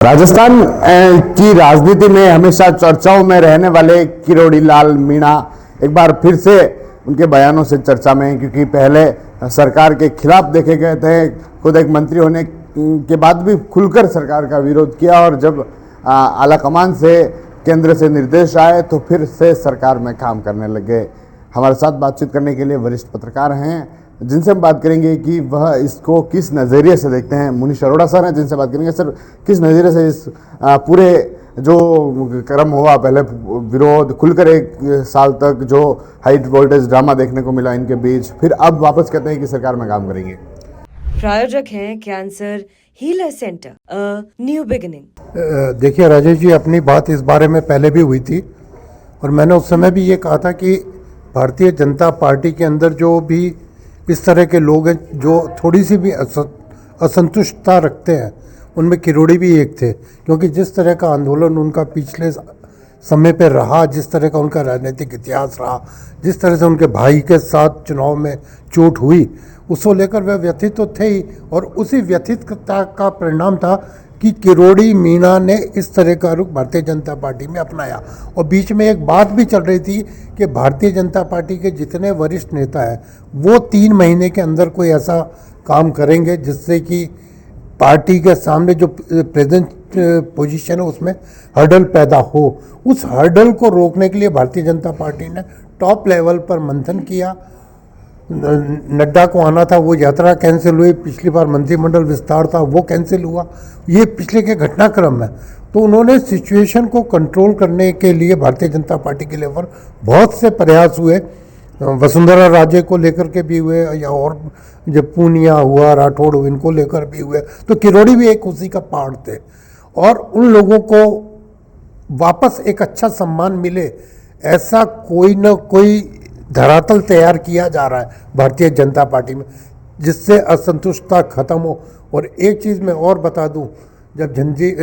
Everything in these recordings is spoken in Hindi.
राजस्थान की राजनीति में हमेशा चर्चाओं में रहने वाले किरोड़ी लाल मीणा एक बार फिर से उनके बयानों से चर्चा में हैं, क्योंकि पहले सरकार के खिलाफ देखे गए थे। खुद एक मंत्री होने के बाद भी खुलकर सरकार का विरोध किया और जब आलाकमान से केंद्र से निर्देश आए तो फिर से सरकार में काम करने लगे। हमारे साथ बातचीत करने के लिए वरिष्ठ पत्रकार हैं जिनसे हम बात करेंगे कि वह इसको किस नज़रिए से देखते हैं। मुनीश अरोड़ा सर हैं जिनसे बात करेंगे। सर, किस नज़रिए से इस पूरे जो क्रम हुआ, पहले विरोध, खुलकर एक साल तक जो हाई वोल्टेज ड्रामा देखने को मिला इनके बीच, फिर अब वापस कहते हैं कि सरकार में काम करेंगे। प्रायोजक हैं cancer healer centre, a new beginning. देखिए राजेश जी, अपनी बात इस बारे में पहले भी हुई थी और मैंने उस समय भी ये कहा था कि भारतीय जनता पार्टी के अंदर जो भी इस तरह के लोग हैं जो थोड़ी सी भी असंतुष्टता रखते हैं, उनमें किरोड़ी भी एक थे। क्योंकि जिस तरह का आंदोलन उनका पिछले समय पे रहा, जिस तरह का उनका राजनीतिक इतिहास रहा, जिस तरह से उनके भाई के साथ चुनाव में चोट हुई, उसको लेकर वह व्यथित तो थे ही। और उसी व्यथितता का परिणाम था कि किरोड़ी मीणा ने इस तरह का रुख भारतीय जनता पार्टी में अपनाया। और बीच में एक बात भी चल रही थी कि भारतीय जनता पार्टी के जितने वरिष्ठ नेता हैं वो 3 महीने के अंदर कोई ऐसा काम करेंगे जिससे कि पार्टी के सामने जो प्रेजेंट पोजीशन है उसमें हर्डल पैदा हो। उस हर्डल को रोकने के लिए भारतीय जनता पार्टी ने टॉप लेवल पर मंथन किया। नड्डा को आना था, वो यात्रा कैंसिल हुई। पिछली बार मंत्रिमंडल विस्तार था, वो कैंसिल हुआ। ये पिछले के घटनाक्रम है। तो उन्होंने सिचुएशन को कंट्रोल करने के लिए भारतीय जनता पार्टी के लेवल बहुत से प्रयास हुए। वसुंधरा राजे को लेकर के भी हुए, या और जब पूनिया हुआ, राठौड़, इनको लेकर भी हुए। तो किरोड़ी भी एक उसी का पार्ट थे। और उन लोगों को वापस एक अच्छा सम्मान मिले, ऐसा कोई न कोई धरातल तैयार किया जा रहा है भारतीय जनता पार्टी में, जिससे असंतुष्टता खत्म हो। और एक चीज़ मैं और बता दूं, जब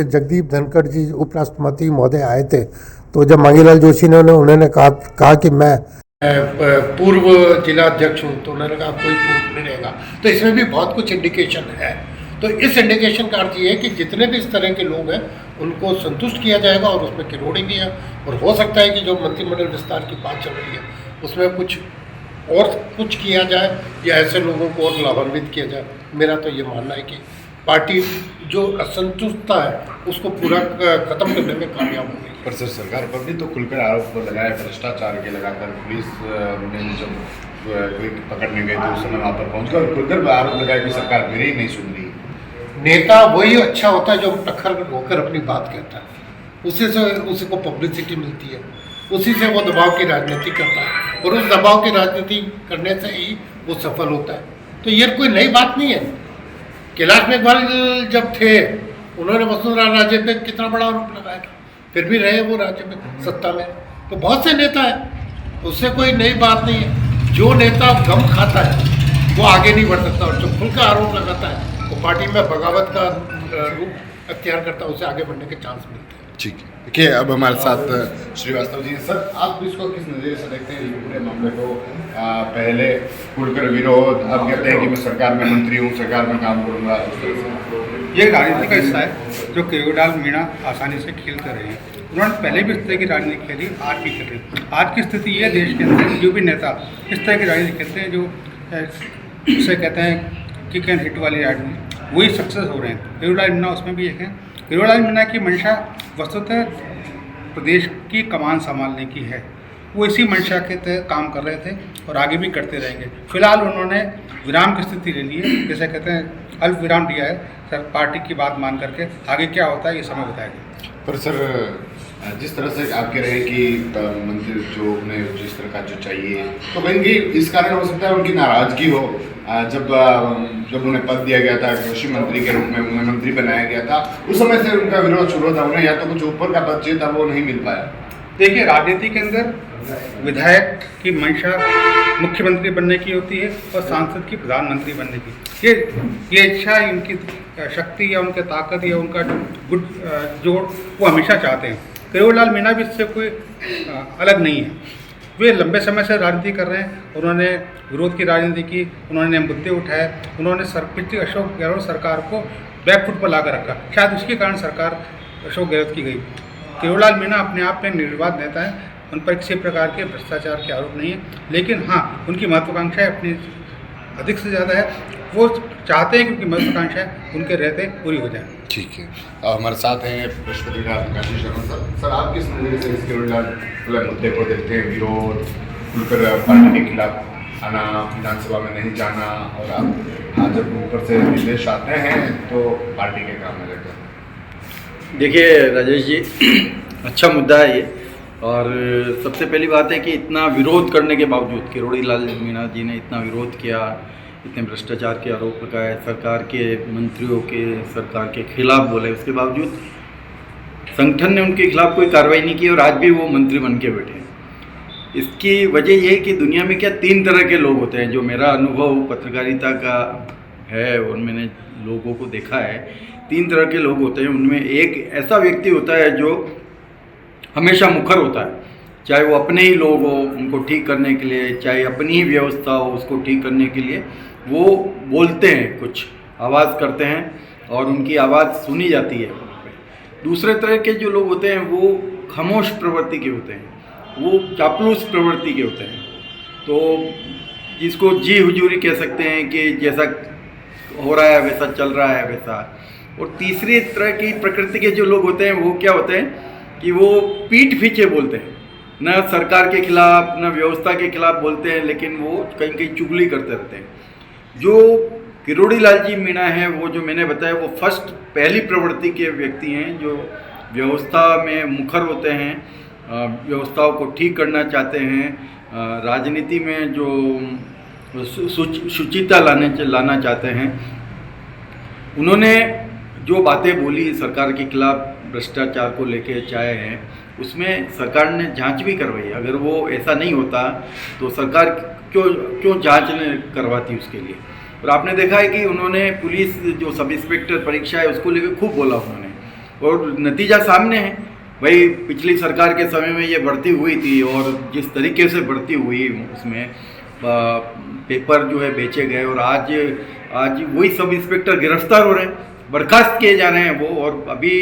जगदीप धनखड़ जी उपराष्ट्रपति महोदय आए थे, तो जब मांगीलाल जोशी ने उन्होंने कहा कि मैं पूर्व जिला अध्यक्ष हूँ, तो उन्होंने कहा कोई पूर्व नहीं रहेगा। तो इसमें भी बहुत कुछ इंडिकेशन है। तो इस इंडिकेशन का अर्थ ये है कि जितने भी इस तरह के लोग हैं उनको संतुष्ट किया जाएगा, और उसमें किरोड़ी भी है। और हो सकता है कि जो मंत्रिमंडल विस्तार की बात चल रही है उसमें कुछ किया जाए, या ऐसे लोगों को और लाभान्वित किया जाए। मेरा तो ये मानना है कि पार्टी जो असंतुष्टता है उसको पूरा खत्म करने में कामयाब हो गई। पर सर, सरकार पर भी तो खुलकर आरोप लगाया, भ्रष्टाचार के लगाकर पुलिस ने जब कोई पकड़ने गए तो उस समय वहाँ पर पहुँचकर खुलकर आरोप लगाया कि सरकार मेरी ही नहीं सुन रही। नेता वही अच्छा होता है जो टक्कर होकर अपनी बात कहता है, उसी से उसी को पब्लिसिटी मिलती है, उसी से वो दबाव की राजनीति करता है, और उस दबाव की राजनीति करने से ही वो सफल होता है। तो ये कोई नई बात नहीं है। कैलाश मेघवाल जब थे, उन्होंने वसुंधरा राजे पे कितना बड़ा आरोप लगाया था, फिर भी रहे वो राज्य में सत्ता में। तो बहुत से नेता हैं, उससे कोई नई बात नहीं है। जो नेता गम खाता है वो आगे नहीं बढ़ सकता, और जो खुलकर आरोप लगाता है वो पार्टी में बगावत का रूप अख्तियार करता है, उसे आगे बढ़ने के चांस मिलते हैं। ठीक है, देखिए अब हमारे साथ श्रीवास्तव जी। सर, आप इसको किस नज़रिए से देखते हैं पूरे मामले को? पहले खुलकर विरोध, अब कहते हैं कि मैं सरकार में मंत्री हूँ, सरकार में काम करूँगा। ये राजनीति का हिस्सा है जो किरोड़ी मीणा आसानी से खेलते रहे हैं। उन्होंने पहले भी इस तरह की राजनीति खेली, आज भी खेल रहे हैं। आज की स्थिति ये देश के अंदर जो भी नेता इस तरह की राजनीति खेलते हैं, जो उसे कहते हैं किक एंड हिट वाली राजनीति, वही सक्सेस हो रहे हैं। किरोड़ी मीणा उसमें भी एक है। किरोड़ी मीणा की मंशा वस्तुतः प्रदेश की कमान संभालने की है। वो इसी मंशा के तहत काम कर रहे थे और आगे भी करते रहेंगे। फिलहाल उन्होंने विराम की स्थिति ले ली है, जैसे कहते हैं अल्प विराम दिया है सर, पार्टी की बात मान करके। आगे क्या होता है ये समय बताएगा। पर सर, जिस तरह से आप कह रहे हैं कि मंत्री जो उन्हें जिस तरह का जो चाहिए, तो कहीं इस कारण हो सकता है उनकी नाराजगी हो। जब उन्हें पद दिया गया था, कृषि मंत्री के रूप में उन्हें मंत्री बनाया गया था, उस समय से उनका विरोध शुरू था। उन्हें या तो कुछ ऊपर का पद चाहिए था, वो नहीं मिल पाया। देखिए, राजनीति के अंदर विधायक की मंशा मुख्यमंत्री बनने की होती है और सांसद की प्रधानमंत्री बनने की। ये इच्छा, इनकी शक्ति या उनकी ताकत या उनका गुड जोड़ वो हमेशा चाहते हैं। किरोड़ी मीणा भी इससे कोई अलग नहीं है। वे लंबे समय से राजनीति कर रहे हैं। उन्होंने विरोध की राजनीति की, उन्होंने मुद्दे उठाए, उन्होंने पिछली अशोक गहलोत सरकार को बैक फुट पर ला कर रखा, शायद उसके कारण सरकार अशोक गहलोत की गई। केवड़ीलाल मीणा अपने आप में निर्विवाद नेता है, उन पर किसी प्रकार के भ्रष्टाचार के आरोप नहीं है, लेकिन हाँ उनकी महत्वाकांक्षाएं अपनी अधिक से ज़्यादा है, वो चाहते हैं क्योंकि महत्वाकांक्षाएं उनके रहते पूरी हो जाए। ठीक है, हमारे साथ हैं राष्ट्रपति काशी शर्मा सर। सर, आप किस नजरिए से इस केवड़ीलाल मुद्दे को देखते हैं? विरोध, खुलकर पार्टी के खिलाफ आना, विधानसभा में नहीं जाना, और आप आज जब ऊपर से निर्देश आते हैं तो पार्टी के काम में लगता है। देखिए राजेश जी, अच्छा मुद्दा है ये। और सबसे पहली बात है कि इतना विरोध करने के बावजूद, केवड़ीलाल मीणा जी ने इतना विरोध किया, इतने भ्रष्टाचार के आरोप लगाए, सरकार के मंत्रियों के सरकार के खिलाफ बोले, उसके बावजूद संगठन ने उनके खिलाफ कोई कार्रवाई नहीं की और आज भी वो मंत्री बन के बैठे हैं। इसकी वजह ये है कि दुनिया में क्या 3 तरह के लोग होते हैं, जो मेरा अनुभव पत्रकारिता का है और मैंने लोगों को देखा है। 3 तरह के लोग होते हैं, उनमें एक ऐसा व्यक्ति होता है जो हमेशा मुखर होता है, चाहे वो अपने ही लोग हो उनको ठीक करने के लिए, चाहे अपनी ही व्यवस्था हो उसको ठीक करने के लिए वो बोलते हैं, कुछ आवाज़ करते हैं और उनकी आवाज़ सुनी जाती है। दूसरे तरह के जो लोग होते हैं वो खामोश प्रवृत्ति के होते हैं, वो चापलूस प्रवृत्ति के होते हैं, तो जिसको जी हुजूरी कह सकते हैं कि जैसा हो रहा है वैसा चल रहा है वैसा। और तीसरी तरह की प्रकृति के जो लोग होते हैं वो क्या होते हैं कि वो पीठ पीछे बोलते हैं, न सरकार के खिलाफ न व्यवस्था के खिलाफ बोलते हैं, लेकिन वो कहीं कहीं चुगली करते रहते हैं। जो किरोड़ीलाल जी मीणा है वो जो मैंने बताया वो पहली प्रवृत्ति के व्यक्ति हैं, जो व्यवस्था में मुखर होते हैं, व्यवस्थाओं को ठीक करना चाहते हैं, राजनीति में जो शुचिता लाना चाहते हैं। उन्होंने जो बातें बोली सरकार के खिलाफ भ्रष्टाचार को लेके चाहे हैं, उसमें सरकार ने जांच भी करवाई। अगर वो ऐसा नहीं होता तो सरकार क्यों जांच करवाती उसके लिए। और आपने देखा है कि उन्होंने पुलिस जो सब इंस्पेक्टर परीक्षा है उसको लेकर खूब बोला उन्होंने, और नतीजा सामने है। भाई पिछली सरकार के समय में ये बढ़ती हुई थी और जिस तरीके से बढ़ती हुई उसमें पेपर जो है बेचे गए, और आज वही सब इंस्पेक्टर गिरफ्तार हो रहे हैं, बर्खास्त किए जा रहे हैं वो। और अभी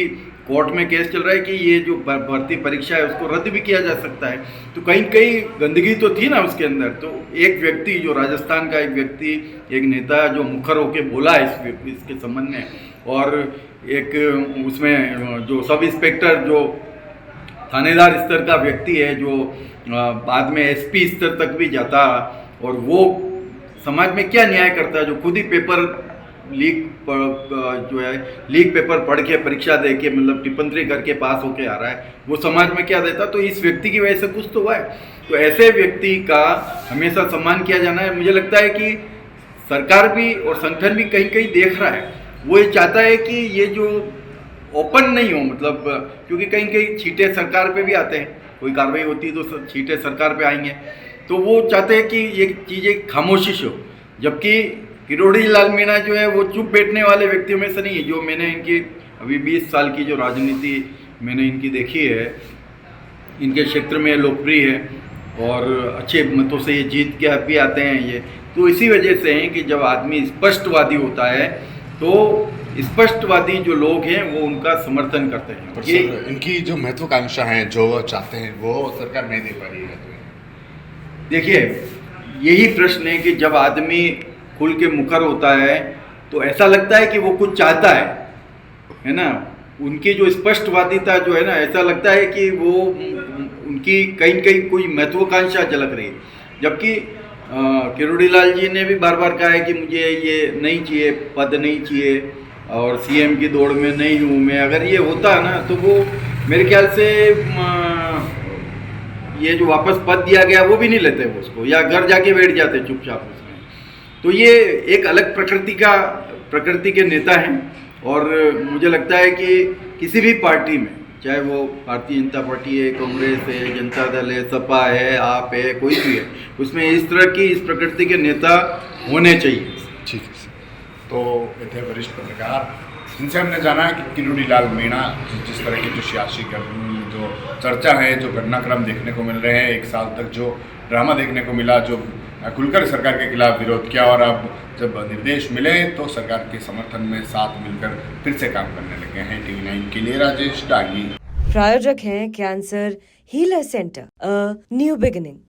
कोर्ट में केस चल रहा है कि ये जो भर्ती परीक्षा है उसको रद्द भी किया जा सकता है। तो कहीं गंदगी तो थी ना उसके अंदर। तो एक व्यक्ति जो राजस्थान का एक व्यक्ति, एक नेता जो मुखर होके बोला इसके संबंध में, और एक उसमें जो सब इंस्पेक्टर जो थानेदार स्तर का व्यक्ति है जो बाद में एसपी स्तर तक भी जाता, और वो समाज में क्या न्याय करता है, जो खुद ही पेपर लीक पेपर पढ़ के परीक्षा दे के मतलब टिप्पणी करके पास होके आ रहा है, वो समाज में क्या देता। तो इस व्यक्ति की वजह से कुछ तो हुआ है। तो ऐसे व्यक्ति का हमेशा सम्मान किया जाना है। मुझे लगता है कि सरकार भी और संगठन भी कहीं कहीं देख रहा है, वो ये चाहता है कि ये जो ओपन नहीं हो, मतलब क्योंकि कहीं कहीं छींटे सरकार पे भी आते हैं, कोई कार्रवाई होती है तो छींटे सरकार पे आएंगे, तो वो चाहते हैं कि ये चीज़ें खामोशी हो। जबकि किरोड़ीलाल मीणा जो है वो चुप बैठने वाले व्यक्तियों में से नहीं है। जो मैंने इनकी अभी 20 साल की जो राजनीति मैंने इनकी देखी है, इनके क्षेत्र में लोकप्रिय है और अच्छे मतों से ये जीत के भी आते हैं ये। तो इसी वजह से हैं कि जब आदमी स्पष्टवादी होता है तो स्पष्टवादी जो लोग हैं वो उनका समर्थन करते हैं। पर ये इनकी जो महत्वाकांक्षा है, जो वो चाहते हैं, वो सरकार नहीं दे पा रही है। देखिए यही प्रश्न है कि जब आदमी खुल के मुखर होता है तो ऐसा लगता है कि वो कुछ चाहता है ना। उनकी जो स्पष्टवादिता जो है ना, ऐसा लगता है कि वो उनकी कहीं कहीं कोई महत्वाकांक्षा झलक रही है। जबकि किरोड़ीलाल जी ने भी बार बार कहा है कि मुझे ये नहीं चाहिए, पद नहीं चाहिए और सीएम की दौड़ में नहीं हूँ मैं। अगर ये होता है ना तो वो मेरे ख्याल से ये जो वापस पद दिया गया वो भी नहीं लेते वो उसको, या घर जाके बैठ जाते चुपचाप उसमें। तो ये एक अलग प्रकृति के नेता हैं। और मुझे लगता है कि किसी भी पार्टी में, चाहे वो भारतीय जनता पार्टी है, कांग्रेस है, जनता दल है, सपा है, आप है, कोई भी है, उसमें इस तरह की इस प्रकृति के नेता होने चाहिए। ठीक है सर। तो ये थे वरिष्ठ पत्रकार जिनसे हमने जाना कि किरोड़ीलाल मीणा जिस तरह की जो सियासी जो चर्चा है, जो घटनाक्रम देखने को मिल रहे हैं, 1 साल तक जो ड्रामा देखने को मिला, जो खुलकर सरकार के खिलाफ विरोध किया और अब जब निर्देश मिले तो सरकार के समर्थन में साथ मिलकर फिर से काम करने लगे हैं। TV9 के लिए राजेश डांगी। प्रायोजक हैं cancer healer centre, a new beginning.